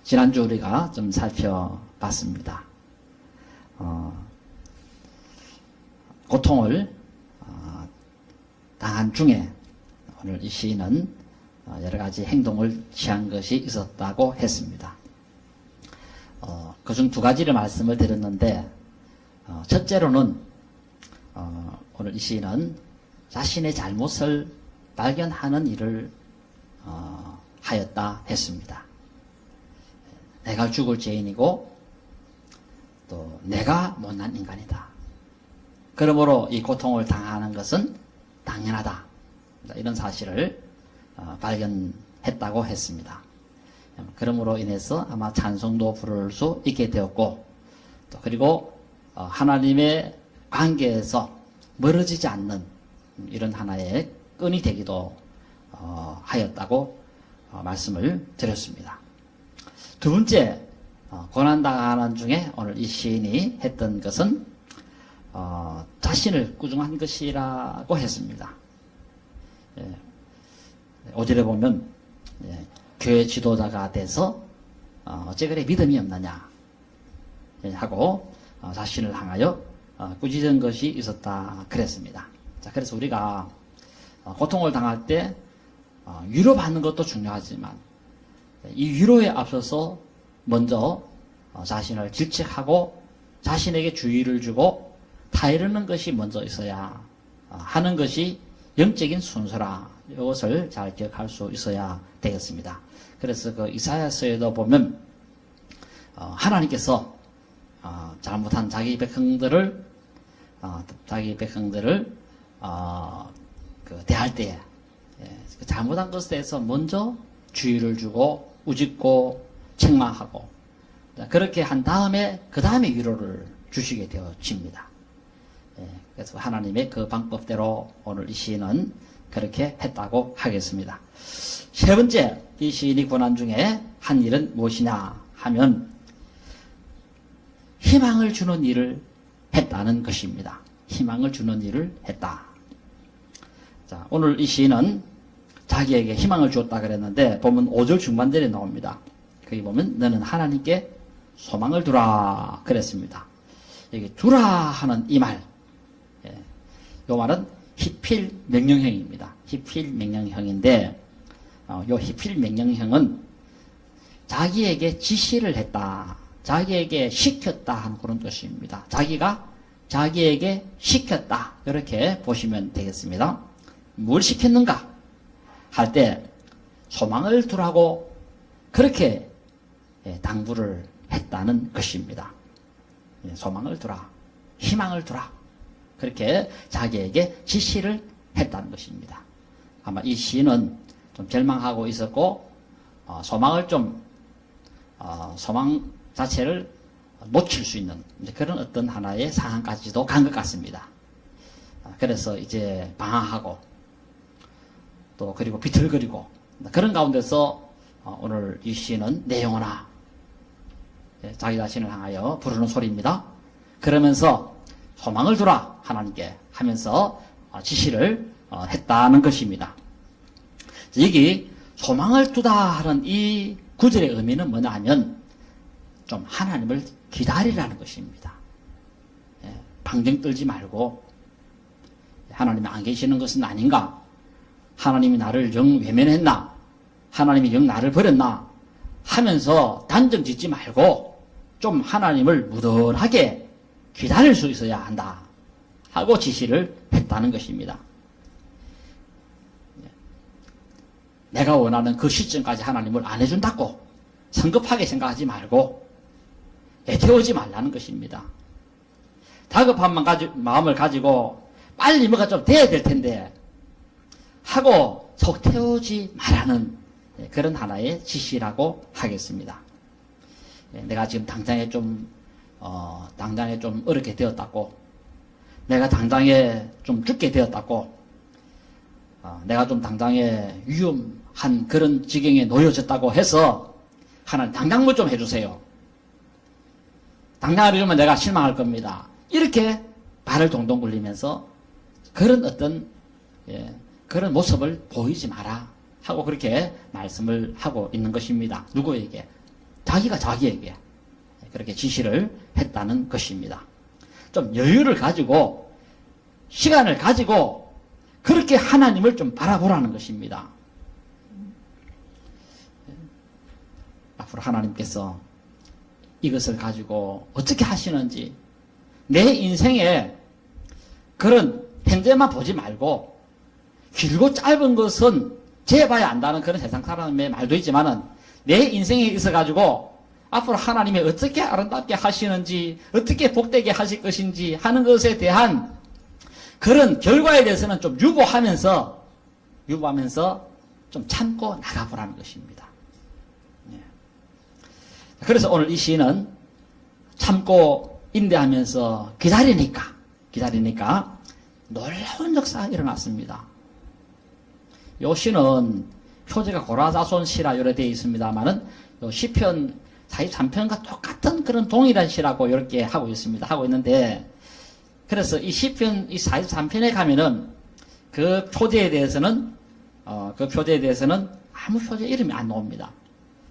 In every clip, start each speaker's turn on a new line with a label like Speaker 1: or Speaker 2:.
Speaker 1: 지난주 우리가 좀 살펴봤습니다. 고통을 당한 중에 오늘 이 시인은 여러 가지 행동을 취한 것이 있었다고 했습니다. 그중 두 가지를 말씀을 드렸는데, 첫째로는 오늘 이 시인은 자신의 잘못을 발견하는 일을 하였다 했습니다. 내가 죽을 죄인이고 또 내가 못난 인간이다. 그러므로 이 고통을 당하는 것은 당연하다. 이런 사실을 발견했다고 했습니다. 그러므로 인해서 아마 찬송도 부를 수 있게 되었고, 또 그리고 하나님의 관계에서 멀어지지 않는 이런 하나의 끈이 되기도 하였다고 말씀을 드렸습니다. 두 번째, 고난당하는 중에 오늘 이 시인이 했던 것은 자신을 꾸중한 것이라고 했습니다. 5절에 보면 교회 지도자가 돼서 어째 그래 믿음이 없느냐 하고 자신을 향하여 꾸짖은 것이 있었다 그랬습니다. 자, 그래서 우리가 고통을 당할 때 위로받는 것도 중요하지만 이 위로에 앞서서 먼저 자신을 질책하고 자신에게 주의를 주고 타이르는 것이 먼저 있어야 하는 것이 영적인 순서라. 이것을 잘 기억할 수 있어야 되겠습니다. 그래서 그 이사야서에도 보면 하나님께서 잘못한 자기 백성들을 대할 때에 잘못한 것에 대해서 먼저 주의를 주고 우짓고 책망하고 그렇게 한 다음에 그 다음에 위로를 주시게 되어집니다. 그래서 하나님의 그 방법대로 오늘 이 시인은 그렇게 했다고 하겠습니다. 세 번째, 이 시인이 고난 중에 한 일은 무엇이냐 하면 희망을 주는 일을 했다는 것입니다. 희망을 주는 일을 했다. 자, 오늘 이 시인은 자기에게 희망을 주었다 그랬는데 보면 5절 중반절에 나옵니다. 거기 보면 너는 하나님께 소망을 두라 그랬습니다. 여기 두라 하는 이 말, 이 말은 히필 명령형입니다. 히필 명령형인데 이 히필 명령형은 자기에게 지시를 했다, 자기에게 시켰다 하는 그런 뜻입니다. 자기가 자기에게 시켰다, 이렇게 보시면 되겠습니다. 뭘 시켰는가 할 때 소망을 두라고 그렇게 당부를 했다는 것입니다. 소망을 두라, 희망을 두라, 그렇게 자기에게 지시를 했다는 것입니다. 아마 이 시인은 좀 절망하고 있었고 소망을 소망 자체를 놓칠 수 있는 그런 어떤 하나의 상황까지도 간 것 같습니다. 그래서 이제 방황하고 또 그리고 비틀거리고 그런 가운데서 오늘 이 시인은 내 영혼아, 자기 자신을 향하여 부르는 소리입니다. 그러면서 소망을 두라 하나님께 하면서 지시를 했다는 것입니다. 여기 소망을 두다 하는 이 구절의 의미는 뭐냐 하면 좀 하나님을 기다리라는 것입니다. 방정 떨지 말고 하나님이 안 계시는 것은 아닌가? 하나님이 나를 영 외면했나? 하나님이 영 나를 버렸나? 하면서 단정 짓지 말고 좀 하나님을 무던하게 기다릴 수 있어야 한다 하고 지시를 했다는 것입니다. 내가 원하는 그 시점까지 하나님을 안 해준다고 성급하게 생각하지 말고 애태우지 말라는 것입니다. 다급한 마음을 가지고 빨리 뭐가 좀 돼야 될 텐데 하고 속 태우지 말라는 그런 하나의 지시라고 하겠습니다. 내가 지금 당장에 좀 어렵게 되었다고, 내가 당장에 좀 죽게 되었다고, 내가 좀 당장에 위험한 그런 지경에 놓여졌다고 해서 하나님 당장 뭐 좀 해주세요. 당장 이러면 내가 실망할 겁니다. 이렇게 발을 동동 굴리면서 그런 어떤 그런 모습을 보이지 마라 하고 그렇게 말씀을 하고 있는 것입니다. 누구에게? 자기가 자기에게 그렇게 지시를 했다는 것입니다. 좀 여유를 가지고 시간을 가지고 그렇게 하나님을 좀 바라보라는 것입니다. 앞으로 하나님께서 이것을 가지고 어떻게 하시는지 내 인생에 그런 현재만 보지 말고 길고 짧은 것은 재봐야 안다는 그런 세상 사람의 말도 있지만은 내 인생에 있어 가지고 앞으로 하나님이 어떻게 아름답게 하시는지 어떻게 복되게 하실 것인지 하는 것에 대한 그런 결과에 대해서는 좀 유보하면서 좀 참고 나가보라는 것입니다. 그래서 오늘 이 시는 참고 인내하면서 기다리니까 놀라운 역사가 일어났습니다. 이 시는 표제가 고라자손 시라 요래 되어 있습니다만은 시편 43편과 똑같은 그런 동일한 시라고 이렇게 하고 있는데, 그래서 이 시편 이 43편에 가면은 그 표제에 대해서는 아무 표제 이름이 안 나옵니다.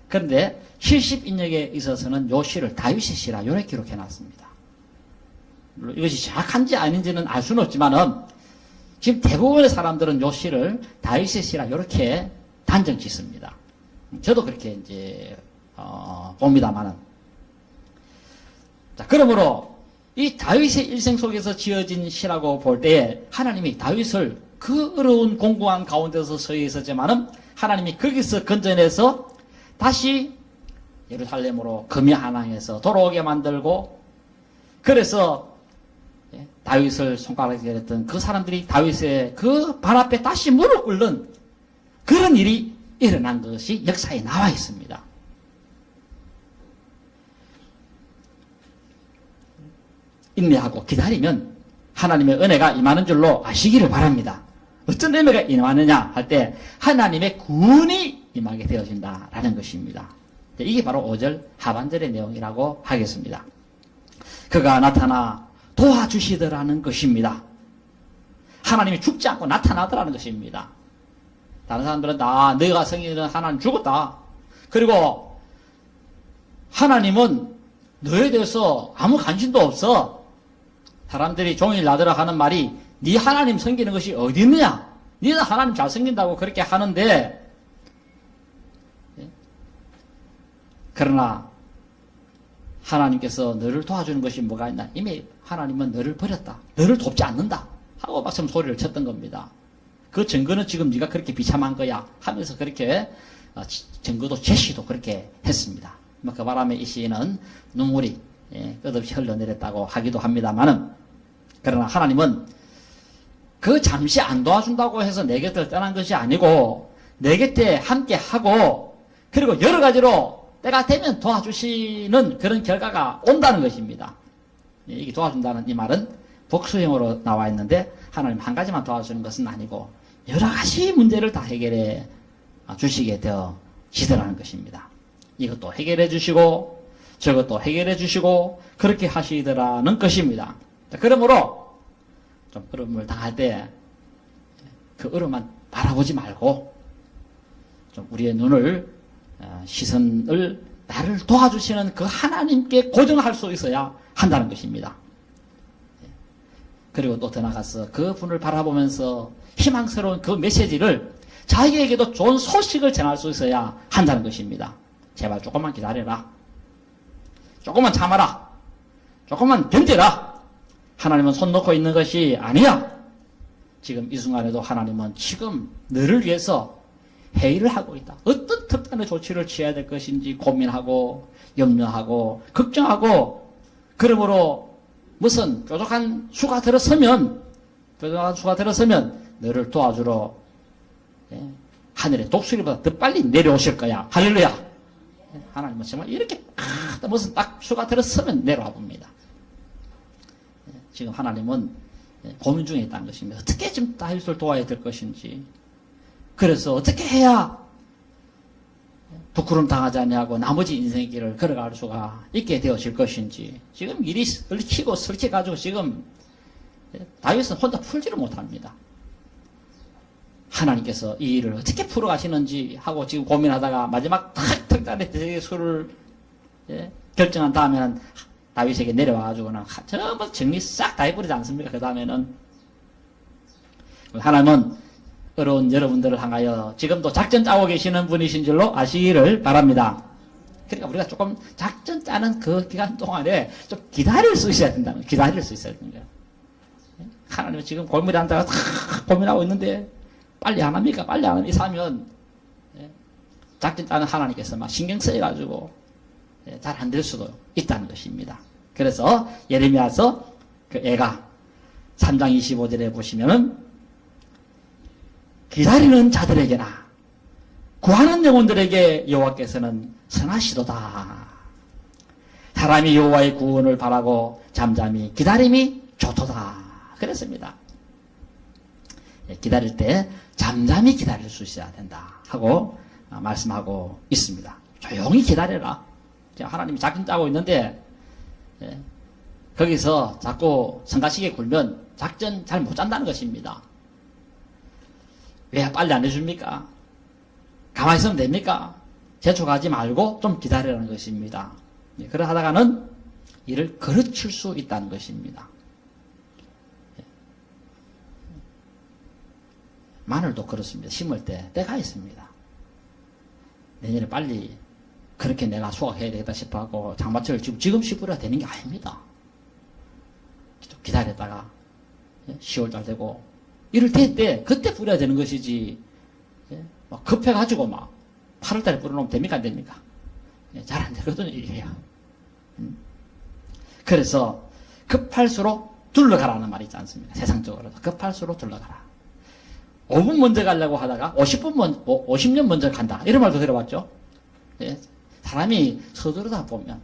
Speaker 1: 그런데 70인역에 있어서는 요 시를 다윗의 시라 이렇게 기록해 놨습니다. 이것이 정확한지 아닌지는 알 수는 없지만은 지금 대부분의 사람들은 요 시를 다윗의 시라 이렇게 단정 짓습니다. 저도 그렇게 이제 봅니다만은. 자, 그러므로 이 다윗의 일생 속에서 지어진 시라고 볼 때 하나님이 다윗을 그 어려운 공고한 가운데서 서 있었지만은 하나님이 거기서 건져내서 다시 예루살렘으로 금이 한항에서 돌아오게 만들고, 그래서 다윗을 손가락에 했던 그 사람들이 다윗의 그 발 앞에 다시 무릎 꿇는 그런 일이 일어난 것이 역사에 나와 있습니다. 인내하고 기다리면 하나님의 은혜가 임하는 줄로 아시기를 바랍니다. 어떤 은혜가 임하느냐 할 때 하나님의 구원이 임하게 되어진다라는 것입니다. 이게 바로 5절 하반절의 내용이라고 하겠습니다. 그가 나타나 도와주시더라는 것입니다. 하나님이 죽지 않고 나타나더라는 것입니다. 다른 사람들은 너희가 성인은 하나님 죽었다. 그리고 하나님은 너에 대해서 아무 관심도 없어. 사람들이 종일 나더라 하는 말이 네 하나님 섬기는 것이 어디 있느냐? 네가 하나님 잘 섬긴다고 그렇게 하는데, 그러나 하나님께서 너를 도와주는 것이 뭐가 있나? 이미 하나님은 너를 버렸다. 너를 돕지 않는다. 하고 막상 소리를 쳤던 겁니다. 그 증거는 지금 네가 그렇게 비참한 거야 하면서 그렇게 증거도 제시도 그렇게 했습니다. 그 바람에 이 시인은 눈물이 끝없이 흘러내렸다고 하기도 합니다만은, 그러나 하나님은 그 잠시 안 도와준다고 해서 내 곁을 떠난 것이 아니고 내 곁에 함께 하고, 그리고 여러 가지로 때가 되면 도와주시는 그런 결과가 온다는 것입니다. 이게 도와준다는 이 말은 복수형으로 나와 있는데, 하나님 한 가지만 도와주는 것은 아니고 여러 가지 문제를 다 해결해 주시게 되어지더라는 것입니다. 이것도 해결해 주시고 저것도 해결해 주시고 그렇게 하시더라는 것입니다. 자, 그러므로 좀 어려움을 당할 때 그 어려움만 바라보지 말고 좀 우리의 눈을 시선을 나를 도와주시는 그 하나님께 고정할 수 있어야 한다는 것입니다. 그리고 또 더 나가서 그 분을 바라보면서 희망스러운 그 메시지를 자기에게도 좋은 소식을 전할 수 있어야 한다는 것입니다. 제발 조금만 기다려라. 조금만 참아라. 조금만 견뎌라. 하나님은 손 놓고 있는 것이 아니야. 지금 이 순간에도 하나님은 지금 너를 위해서 회의를 하고 있다. 어떤 특단의 조치를 취해야 될 것인지 고민하고 염려하고 걱정하고, 그러므로 무슨 뾰족한 수가 들어서면 너를 도와주러 하늘의 독수리보다 더 빨리 내려오실 거야. 할렐루야. 하나님은 정말 이렇게 무슨 딱 수가 들어서면 내려와 봅니다. 지금 하나님은 고민 중에 있다는 것입니다. 어떻게 지금 다윗을 도와야 될 것인지, 그래서 어떻게 해야 부끄럼 당하지 않냐고 나머지 인생의 길을 걸어갈 수가 있게 되어질 것인지, 지금 일이 얽히고 설켜가지고 지금 다윗은 혼자 풀지를 못합니다. 하나님께서 이 일을 어떻게 풀어가시는지 하고 지금 고민하다가 마지막 탁 턱단에 대수를 예? 결정한 다음에는 다윗에게 내려와가지고는 전부 정리 싹 다 해버리지 않습니까? 그 다음에는 하나님은 어려운 여러분들을 향하여 지금도 작전 짜고 계시는 분이신 줄로 아시기를 바랍니다. 그러니까 우리가 조금 작전 짜는 그 기간 동안에 좀 기다릴 수 있어야 된다는 거예요. 기다릴 수 있어야 되는 거예요. 하나님은 지금 고민한다고 다 고민하고 있는데 빨리 안 합니까? 빨리 안 합니까? 하면 작전 짜는 하나님께서 막 신경 쓰여가지고 잘 안 될 수도 있다는 것입니다. 그래서 예레미야서 그 애가 3장 25절에 보시면은 기다리는 자들에게나 구하는 영혼들에게 여호와께서는 선하시도다. 사람이 여호와의 구원을 바라고 잠잠히 기다림이 좋도다. 그랬습니다. 기다릴 때 잠잠히 기다릴 수 있어야 된다 하고 말씀하고 있습니다. 조용히 기다려라. 하나님이 작전 짜고 있는데 거기서 자꾸 성가시게 굴면 작전 잘 못 짠다는 것입니다. 왜 빨리 안 해줍니까? 가만히 있으면 됩니까? 재촉하지 말고 좀 기다리라는 것입니다. 그러 하다가는 이를 그르칠 수 있다는 것입니다. 마늘도 그렇습니다. 심을 때 때가 있습니다. 내년에 빨리 그렇게 내가 수확해야 되겠다 싶어 하고 장마철을 지금 심으려 되는 게 아닙니다. 기다렸다가 10월달 되고 이럴 때 그때 뿌려야 되는 것이지 막 급해가지고 막 8월달에 뿌려놓으면 됩니까? 안 됩니까? 잘 안 되거든요. 이게요. 그래서 급할수록 둘러가라는 말이 있지 않습니까? 세상적으로도 급할수록 둘러가라. 5분 먼저 가려고 하다가 50년 먼저 간다. 이런 말도 들어봤죠? 예. 사람이 서두르다 보면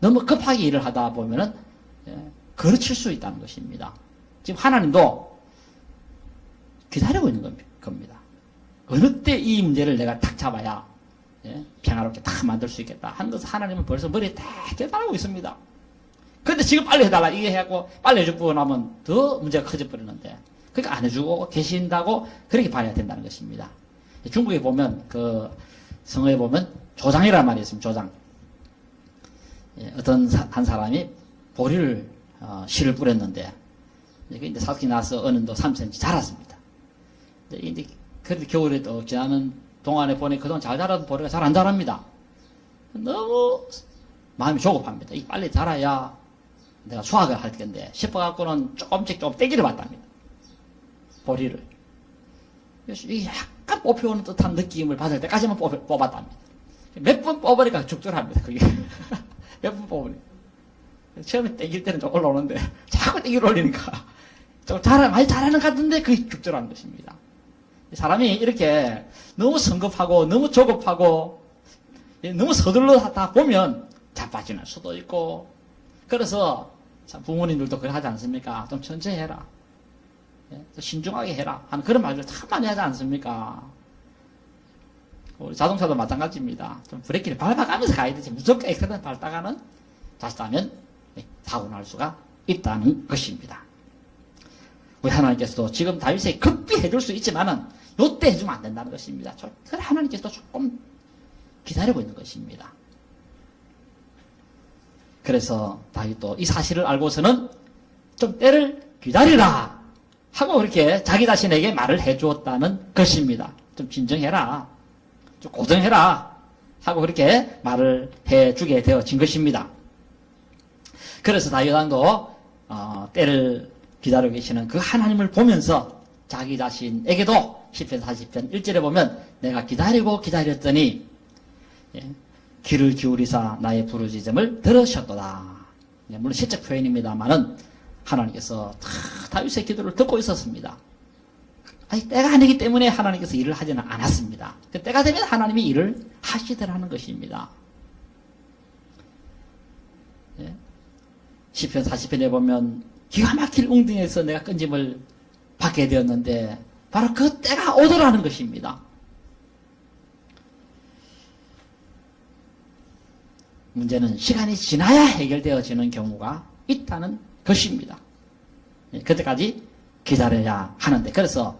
Speaker 1: 너무 급하게 일을 하다 보면은 거르칠 수 있다는 것입니다. 지금 하나님도 기다리고 있는 겁니다. 어느 때 이 문제를 내가 탁 잡아야 평화롭게 탁 만들 수 있겠다 하는 것을 하나님은 벌써 머리에 딱 깨달고 있습니다. 그런데 지금 빨리 해달라 이게 해갖고 빨리 해주고 나면 더 문제가 커져버리는데 그러니까 안 해주고 계신다고 그렇게 봐야 된다는 것입니다. 중국에 보면 그 성어에 보면 조장이라는 말이 있습니다. 조장. 어떤 한 사람이 보리를 씨를 뿌렸는데 이제 사각이 나서 어느도 3cm 자랐습니다. 이제 그래도 겨울에 또 지나는 동안에 보니 그동안 잘 자라던 보리가 잘 안 자랍니다. 너무 마음이 조급합니다. 이 빨리 자라야 내가 수확을 할 텐데 싶어갖고는 조금씩 떼기를 봤답니다. 보리를. 그래서 이게 약간 뽑혀오는 듯한 느낌을 받을 때까지만 뽑았답니다. 몇 번 뽑으니까 죽더랍니다. 그게 몇 번 뽑으니까. 처음에 떼길 때는 좀 올라오는데 자꾸 떼기를 올리니까 좀 많이 잘하는 것 같은데 그게 죽더라는 것입니다. 사람이 이렇게 너무 성급하고 너무 조급하고 너무 서둘러다 보면 자빠지는 수도 있고 그래서 부모님들도 그래 하지 않습니까? 좀 천천히 해라. 신중하게 해라 하는 그런 말들 참 많이 하지 않습니까? 우리 자동차도 마찬가지입니다. 좀 브레이크를 밟아가면서 가야 되지 무조건 엑셀을 밟다가는 자칫하면 사고 날 수가 있다는 것입니다. 우리 하나님께서도 지금 다윗에게 급히 해줄 수 있지만은 요때 해주면 안 된다는 것입니다. 그래 하나님께서도 조금 기다리고 있는 것입니다. 그래서 다윗도 이 사실을 알고서는 좀 때를 기다리라 하고 그렇게 자기 자신에게 말을 해주었다는 것입니다. 좀 진정해라. 좀 고정해라. 하고 그렇게 말을 해주게 되어진 것입니다. 그래서 다윗 왕도 때를 기다리고 계시는 그 하나님을 보면서 자기 자신에게도 10편 40편 1절에 보면 내가 기다리고 기다렸더니 귀를 기울이사 나의 부르짖음을 들으셨도다. 물론 시적 표현입니다만은 하나님께서 다윗의 기도를 듣고 있었습니다. 아니, 때가 아니기 때문에 하나님께서 일을 하지는 않았습니다. 때가 되면 하나님이 일을 하시더라는 것입니다. 10편 40편에 보면 기가 막힐 웅덩이에서 내가 끈짐을 받게 되었는데 바로 그 때가 오더라는 것입니다. 문제는 시간이 지나야 해결되어지는 경우가 있다는 것입니다. 그때까지 기다려야 하는데 그래서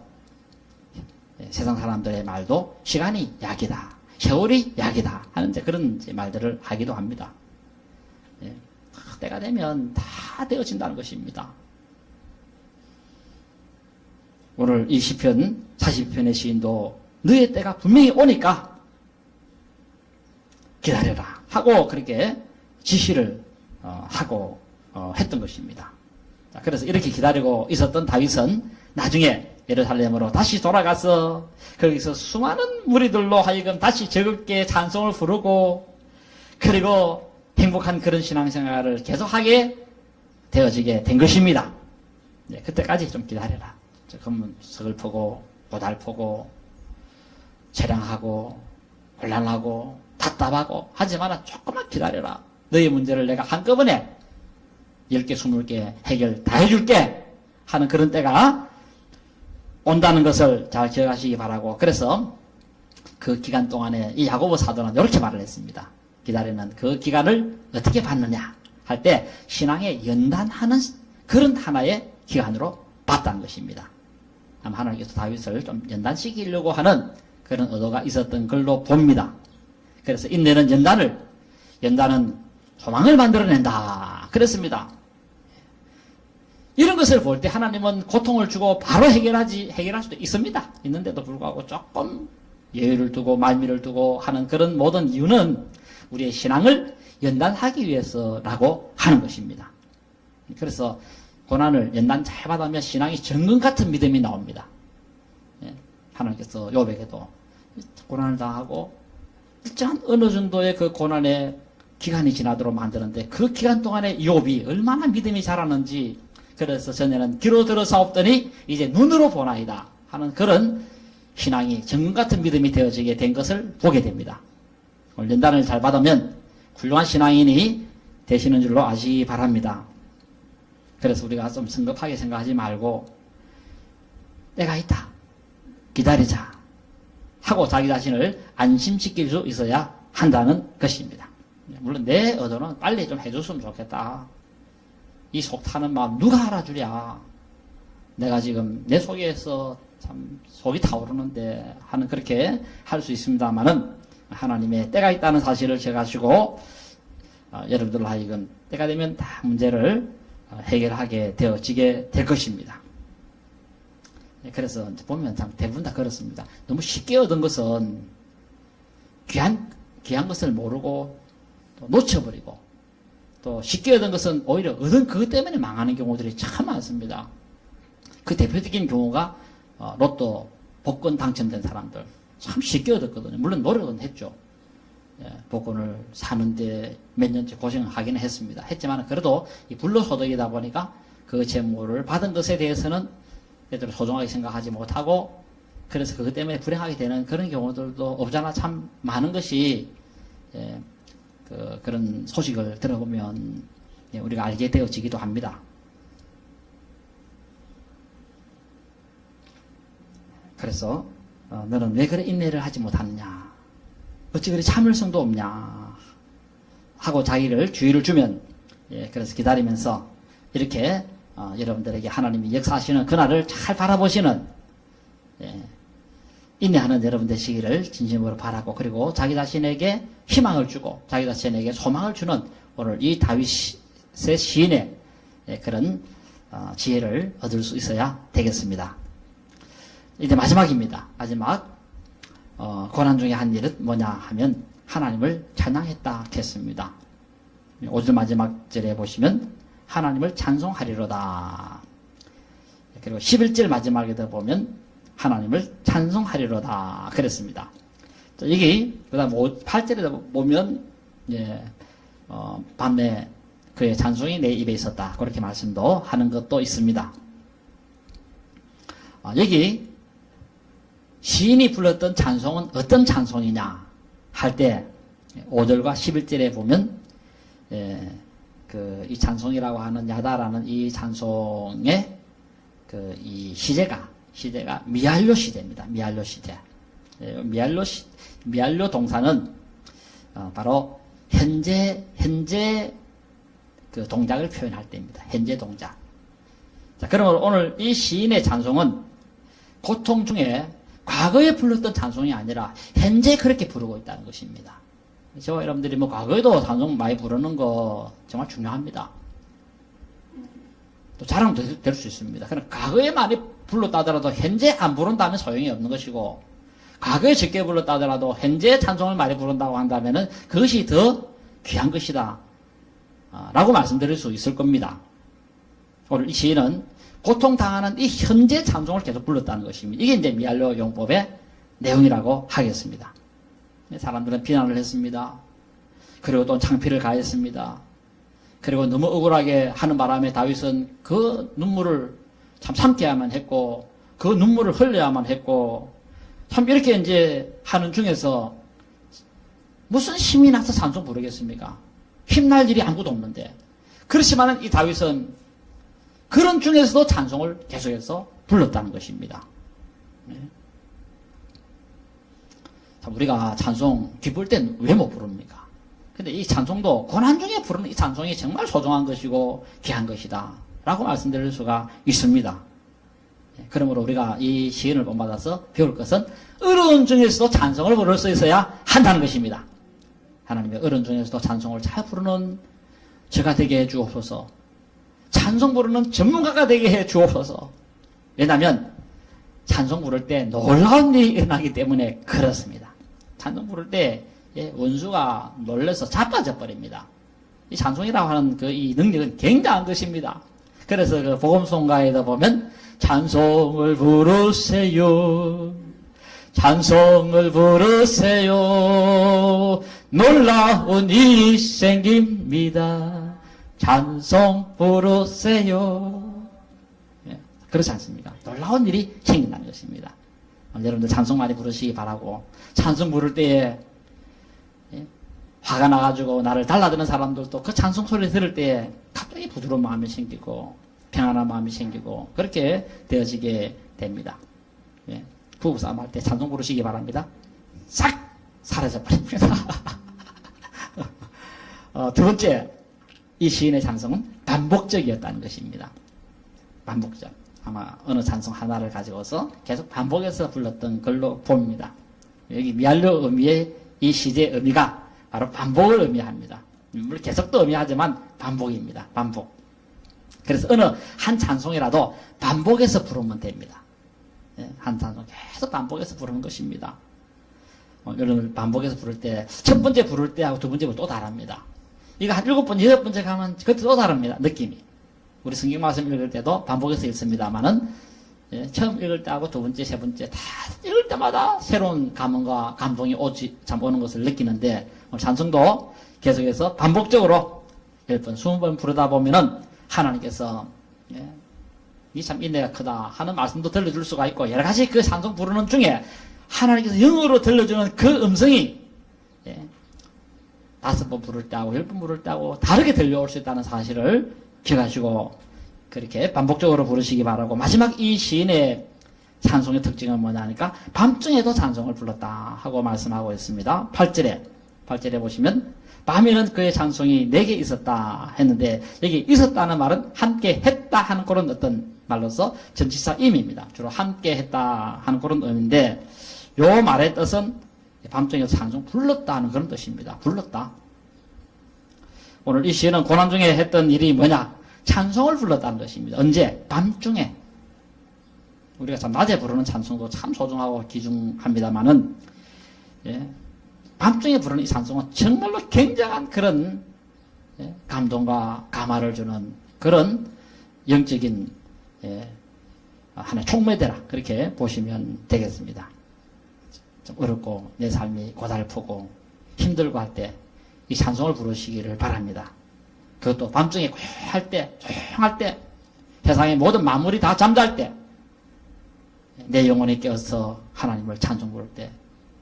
Speaker 1: 세상 사람들의 말도 시간이 약이다. 세월이 약이다. 하는 그런 말들을 하기도 합니다. 때가 되면 다 되어진다는 것입니다. 오늘 이 시편 42편의 시인도 너의 때가 분명히 오니까 기다려라 하고 그렇게 지시를 하고 했던 것입니다. 그래서 이렇게 기다리고 있었던 다윗은 나중에 예루살렘으로 다시 돌아가서 거기서 수많은 무리들로 하여금 다시 즐겁게 찬송을 부르고 그리고 행복한 그런 신앙생활을 계속하게 되어지게 된 것입니다. 네, 그때까지 좀 기다려라. 조금 서글프고 고달프고 재량하고 곤란하고 답답하고 하지만 조금만 기다려라. 너의 문제를 내가 한꺼번에 10개, 20개 해결 다 해줄게 하는 그런 때가 온다는 것을 잘 기억하시기 바라고 그래서 그 기간 동안에 이 야고보 사도는 이렇게 말을 했습니다. 기다리는 그 기간을 어떻게 받느냐 할 때 신앙에 연단하는 그런 하나의 기간으로 봤다는 것입니다. 아마 하나님께서 다윗을 좀 연단시키려고 하는 그런 의도가 있었던 걸로 봅니다. 그래서 인내는 연단은 소망을 만들어낸다. 그랬습니다. 이런 것을 볼 때 하나님은 고통을 주고 바로 해결할 수도 있습니다. 있는데도 불구하고 조금 여유를 두고 말미를 두고 하는 그런 모든 이유는 우리의 신앙을 연단하기 위해서라고 하는 것입니다. 그래서 고난을 연단 잘 받으면 신앙이 정금 같은 믿음이 나옵니다. 하나님께서 욥에게도 고난을 당하고 일정한 어느 정도의 그 고난의 기간이 지나도록 만드는데 그 기간 동안에 욥이 얼마나 믿음이 자라는지 그래서 전에는 귀로 들어사옵더니 이제 눈으로 보나이다 하는 그런 신앙이 정금 같은 믿음이 되어지게 된 것을 보게 됩니다. 연단을 잘 받으면 훌륭한 신앙인이 되시는 줄로 아시기 바랍니다. 그래서 우리가 좀 성급하게 생각하지 말고 때가 있다. 기다리자. 하고 자기 자신을 안심시킬 수 있어야 한다는 것입니다. 물론 내 의도는 빨리 좀 해줬으면 좋겠다. 이 속 타는 마음 누가 알아주랴. 내가 지금 내 속에서 참 속이 타오르는데 하는 그렇게 할 수 있습니다만은 하나님의 때가 있다는 사실을 제가지고 여러분들 하여금 때가 되면 다 문제를 해결하게 되어지게 될 것입니다. 그래서 보면 참 대부분 다 그렇습니다. 너무 쉽게 얻은 것은 귀한 것을 모르고 또 놓쳐버리고 또 쉽게 얻은 것은 오히려 얻은 그것 때문에 망하는 경우들이 참 많습니다. 그 대표적인 경우가 로또 복권 당첨된 사람들 참 쉽게 얻었거든요. 물론 노력은 했죠. 복권을 사는데 몇 년째 고생하기는 했습니다. 했지만 그래도 이 불로소득이다 보니까 그 재물을 받은 것에 대해서는 애들 소중하게 생각하지 못하고 그래서 그것 때문에 불행하게 되는 그런 경우들도 없잖아 참 많은 것이 그런 소식을 들어보면 우리가 알게 되어지기도 합니다. 그래서 너는 왜 그래 인내를 하지 못하느냐 어찌 그리 참을성도 없냐 하고 자기를 주의를 주면 그래서 기다리면서 이렇게 여러분들에게 하나님이 역사하시는 그날을 잘 바라보시는 인내하는 여러분 되시기를 진심으로 바라고 그리고 자기 자신에게 희망을 주고 자기 자신에게 소망을 주는 오늘 이 다윗의 시인의 그런 지혜를 얻을 수 있어야 되겠습니다. 이제 마지막입니다. 마지막 고난 중에 한 일은 뭐냐 하면 하나님을 찬양했다 했습니다. 5절 마지막 절에 보시면 하나님을 찬송하리로다. 그리고 11절 마지막에도 보면 하나님을 찬송하리로다 그랬습니다. 여기 그다음 8절에 보면 밤에 그의 찬송이 내 입에 있었다 그렇게 말씀도 하는 것도 있습니다. 여기 시인이 불렀던 찬송은 어떤 찬송이냐 할 때 5절과 11절에 보면 이 찬송이라고 하는 야다라는 이 찬송의 이 시제가 미알료 시대입니다. 미알료 시대. 미알료 동사는 바로 현재 그 동작을 표현할 때입니다. 현재 동작. 자, 그러면 오늘 이 시인의 찬송은 고통 중에 과거에 불렀던 찬송이 아니라 현재 그렇게 부르고 있다는 것입니다. 저와 여러분들이 뭐 과거에도 찬송 많이 부르는 거 정말 중요합니다. 또 자랑도 될 수 있습니다. 그럼 과거에 많이 불렀다 하더라도 현재 안 부른다면 소용이 없는 것이고, 과거에 적게 불렀다 하더라도 현재 찬송을 많이 부른다고 한다면 그것이 더 귀한 것이다 라고 말씀드릴 수 있을 겁니다. 오늘 이 시인은 고통당하는 이 현재 찬송을 계속 불렀다는 것입니다. 이게 이제 미알로 용법의 내용이라고 하겠습니다. 사람들은 비난을 했습니다. 그리고 또 창피를 가했습니다. 그리고 너무 억울하게 하는 바람에 다윗은 그 눈물을 참 참게야만 했고, 그 눈물을 흘려야만 했고, 참 이렇게 이제 하는 중에서 무슨 힘이 나서 찬송 부르겠습니까? 힘날 일이 아무것도 없는데. 그렇지만 이 다윗은 그런 중에서도 찬송을 계속해서 불렀다는 것입니다. 네. 우리가 찬송 기쁠 땐 왜 못 부릅니까? 근데 이 찬송도 고난 중에 부르는 이 찬송이 정말 소중한 것이고 귀한 것이다 라고 말씀드릴 수가 있습니다. 그러므로 우리가 이 시인을 본받아서 배울 것은 어려운 중에서도 찬송을 부를 수 있어야 한다는 것입니다. 하나님의 어려운 중에서도 찬송을 잘 부르는 저가 되게 해 주옵소서. 찬송 부르는 전문가가 되게 해 주옵소서. 왜냐하면 찬송 부를 때 놀라운 일이 일어나기 때문에 그렇습니다. 찬송 부를 때 원수가 놀라서 자빠져 버립니다. 이 찬송이라고 하는 이 능력은 굉장한 것입니다. 그래서 그 복음송가에도 보면 찬송을 부르세요. 찬송을 부르세요. 놀라운 일이 생깁니다. 찬송 부르세요. 그렇지 않습니까? 놀라운 일이 생긴다는 것입니다. 여러분들 찬송 많이 부르시기 바라고, 찬송 부를 때에 화가 나가지고 나를 달라드는 사람들도 그 찬송 소리 들을 때에 갑자기 부드러운 마음이 생기고 평안한 마음이 생기고 그렇게 되어지게 됩니다. 부부싸움 할 때 찬송 부르시기 바랍니다. 싹 사라져버립니다. 두 번째, 이 시인의 찬송은 반복적이었다는 것입니다. 반복적. 아마 어느 찬송 하나를 가지고서 계속 반복해서 불렀던 걸로 봅니다. 여기 미알료 의미의 이 시제의 의미가 바로 반복을 의미합니다. 물론 계속도 의미하지만 반복입니다. 반복. 그래서 어느 한 찬송이라도 반복해서 부르면 됩니다. 한 찬송 계속 반복해서 부르는 것입니다. 여러분 반복해서 부를 때 첫 번째 부를 때하고 두 번째 부를 또 다릅니다. 이거 한 7번, 8번째 가면 그것도 또 다릅니다. 느낌이. 우리 성경 말씀 읽을 때도 반복해서 읽습니다만은 처음 읽을 때하고 두 번째, 세 번째 다 읽을 때마다 새로운 감흥과 감동이 오는 것을 느끼는데 찬송도 계속해서 반복적으로 10번, 20번 부르다 보면은 하나님께서 니 참 인내가 크다 하는 말씀도 들려줄 수가 있고 여러 가지 그 찬송 부르는 중에 하나님께서 영으로 들려주는 그 음성이 5번 부를 때하고 10번 부를 때하고 다르게 들려올 수 있다는 사실을 기억하시고 그렇게 반복적으로 부르시기 바라고, 마지막 이 시인의 찬송의 특징은 뭐냐니까 밤중에도 찬송을 불렀다 하고 말씀하고 있습니다. 8절에 보시면 밤에는 그의 찬송이 내게 있었다 했는데 여기 있었다는 말은 함께 했다 하는 그런 어떤 말로서 전치사 임입니다. 주로 함께 했다 하는 그런 의미인데 요 말의 뜻은 밤중에 찬송 불렀다 하는 그런 뜻입니다. 불렀다. 오늘 이 시인은 고난 중에 했던 일이 뭐냐? 찬송을 불렀다는 것입니다. 언제? 밤중에. 우리가 참 낮에 부르는 찬송도 참 소중하고 귀중합니다만은 밤중에 부르는 이 찬송은 정말로 굉장한 그런 감동과 감화를 주는 그런 영적인 하나의 촉매대라 그렇게 보시면 되겠습니다. 좀 어렵고 내 삶이 고달프고 힘들고 할 때 이 찬송을 부르시기를 바랍니다. 그것도 밤중에 고요할 때, 조용할 때, 세상의 모든 만물이 다 잠잘 때, 내 영혼이 깨어서 하나님을 찬송 부를 때,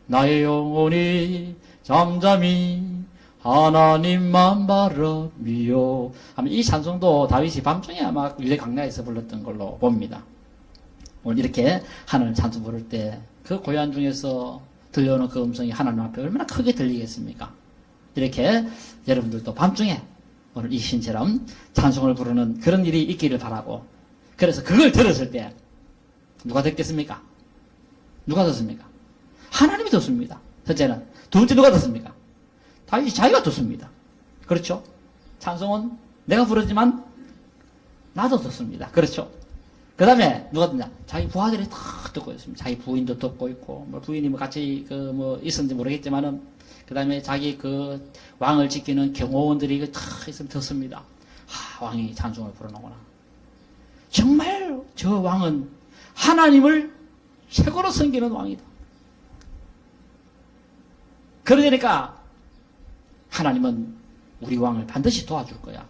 Speaker 1: 나의 영혼이 잠잠히 하나님만 바라미요 하면 이 찬송도 다윗이 밤중에 아마 유대 강야에서 불렀던 걸로 봅니다. 오늘 이렇게 하나님 찬송 부를 때 그 고요한 중에서 들려오는 그 음성이 하나님 앞에 얼마나 크게 들리겠습니까? 이렇게 여러분들도 밤중에 오늘 이 시인처럼 찬송을 부르는 그런 일이 있기를 바라고, 그래서 그걸 들었을 때 누가 듣겠습니까? 누가 듣습니까? 하나님이 듣습니다. 첫째는. 두 번째 누가 듣습니까? 다윗이 자기가 듣습니다. 그렇죠? 찬송은 내가 부르지만 나도 듣습니다. 그렇죠? 그 다음에 누가 듣냐? 자기 부하들이 다 듣고 있습니다. 자기 부인도 듣고 있고, 뭐 부인이 뭐 같이 있었는지 모르겠지만은, 그 다음에 자기 왕을 지키는 경호원들이 다 있으면 듣습니다. 왕이 찬송을 부르는구나. 정말 저 왕은 하나님을 최고로 섬기는 왕이다. 그러니까 하나님은 우리 왕을 반드시 도와줄 거야.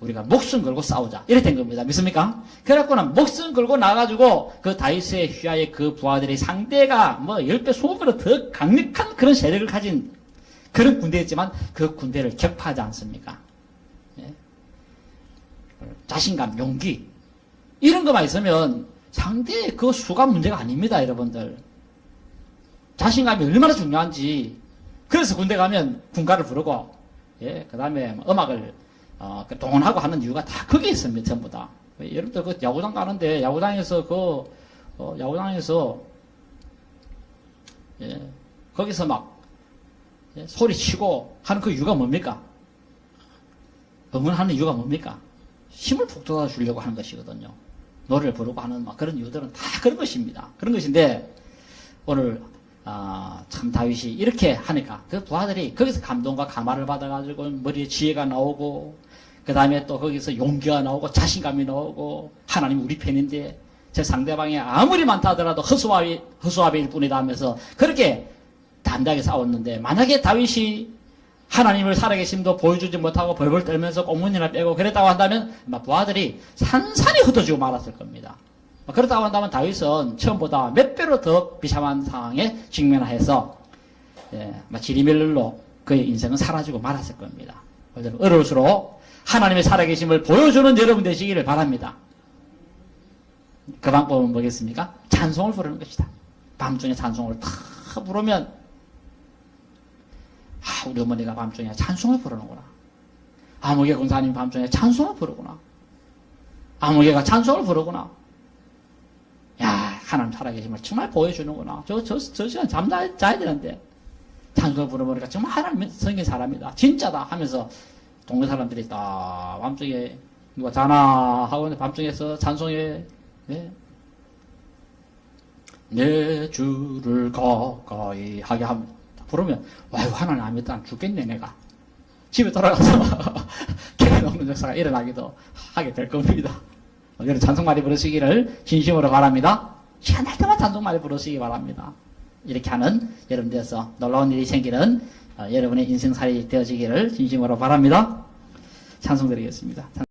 Speaker 1: 우리가 목숨 걸고 싸우자. 이래 된 겁니다. 믿습니까? 그래갖고는 목숨 걸고 나가지고 그 다윗의 휘하의 그 부하들이 상대가 뭐 10배, 20배로 더 강력한 그런 세력을 가진 그런 군대였지만 그 군대를 격파하지 않습니까? 예? 자신감, 용기 이런 것만 있으면 상대의 그 수가 문제가 아닙니다. 여러분들. 자신감이 얼마나 중요한지. 그래서 군대 가면 군가를 부르고 예, 그 다음에 음악을 동원하고 하는 이유가 다 거기에 있습니다. 전부 다. 여러분들 그 야구장 가는데 야구장에서 야구장에서 예, 거기서 막 예, 소리치고 하는 그 이유가 뭡니까? 응원하는 이유가 뭡니까? 힘을 북돋아 주려고 하는 것이거든요. 노래를 부르고 하는 막 그런 이유들은 다 그런 것입니다. 그런 것인데 오늘 참 다윗이 이렇게 하니까 그 부하들이 거기서 감동과 감화를 받아가지고 머리에 지혜가 나오고 그 다음에 또 거기서 용기가 나오고 자신감이 나오고 하나님 우리 편인데 제 상대방이 아무리 많다 하더라도 허수아비일 뿐이다 하면서 그렇게 담대하게 싸웠는데 만약에 다윗이 하나님을 살아계심도 보여주지 못하고 벌벌 떨면서 꽁문이나 빼고 그랬다고 한다면 부하들이 산산이 흩어지고 말았을 겁니다. 그렇다고 한다면 다윗은 처음보다 몇 배로 더 비참한 상황에 직면해서 지리멸렬로 그의 인생은 사라지고 말았을 겁니다. 어려울수록 하나님의 살아계심을 보여주는 여러분 되시기를 바랍니다. 그 방법은 뭐겠습니까? 찬송을 부르는 것이다. 밤중에 찬송을 다 부르면 우리 어머니가 밤중에 찬송을 부르는구나. 아무개 군사님 밤중에 찬송을 부르구나. 아무개가 찬송을 부르구나. 야, 하나님 살아계심을 정말 보여주는구나. 저 시간 자야 되는데 찬송을 부르보니까 정말 하나님 성긴 사람이다. 진짜다 하면서 동네 사람들이 다 밤중에 누가 자나 하고 밤중에서 찬송에 내 주를 가까이 하게 합니다. 부르면 와유 하나님 안 믿다 죽겠네 내가. 집에 돌아가서 개가 넘는 역사가 일어나기도 하게 될 겁니다. 여러분 찬송 많이 부르시기를 진심으로 바랍니다. 시간 날 때만 찬송 많이 부르시기 바랍니다. 이렇게 하는 여러분들에서 놀라운 일이 생기는 여러분의 인생살이 되어지기를 진심으로 바랍니다. 찬송 드리겠습니다.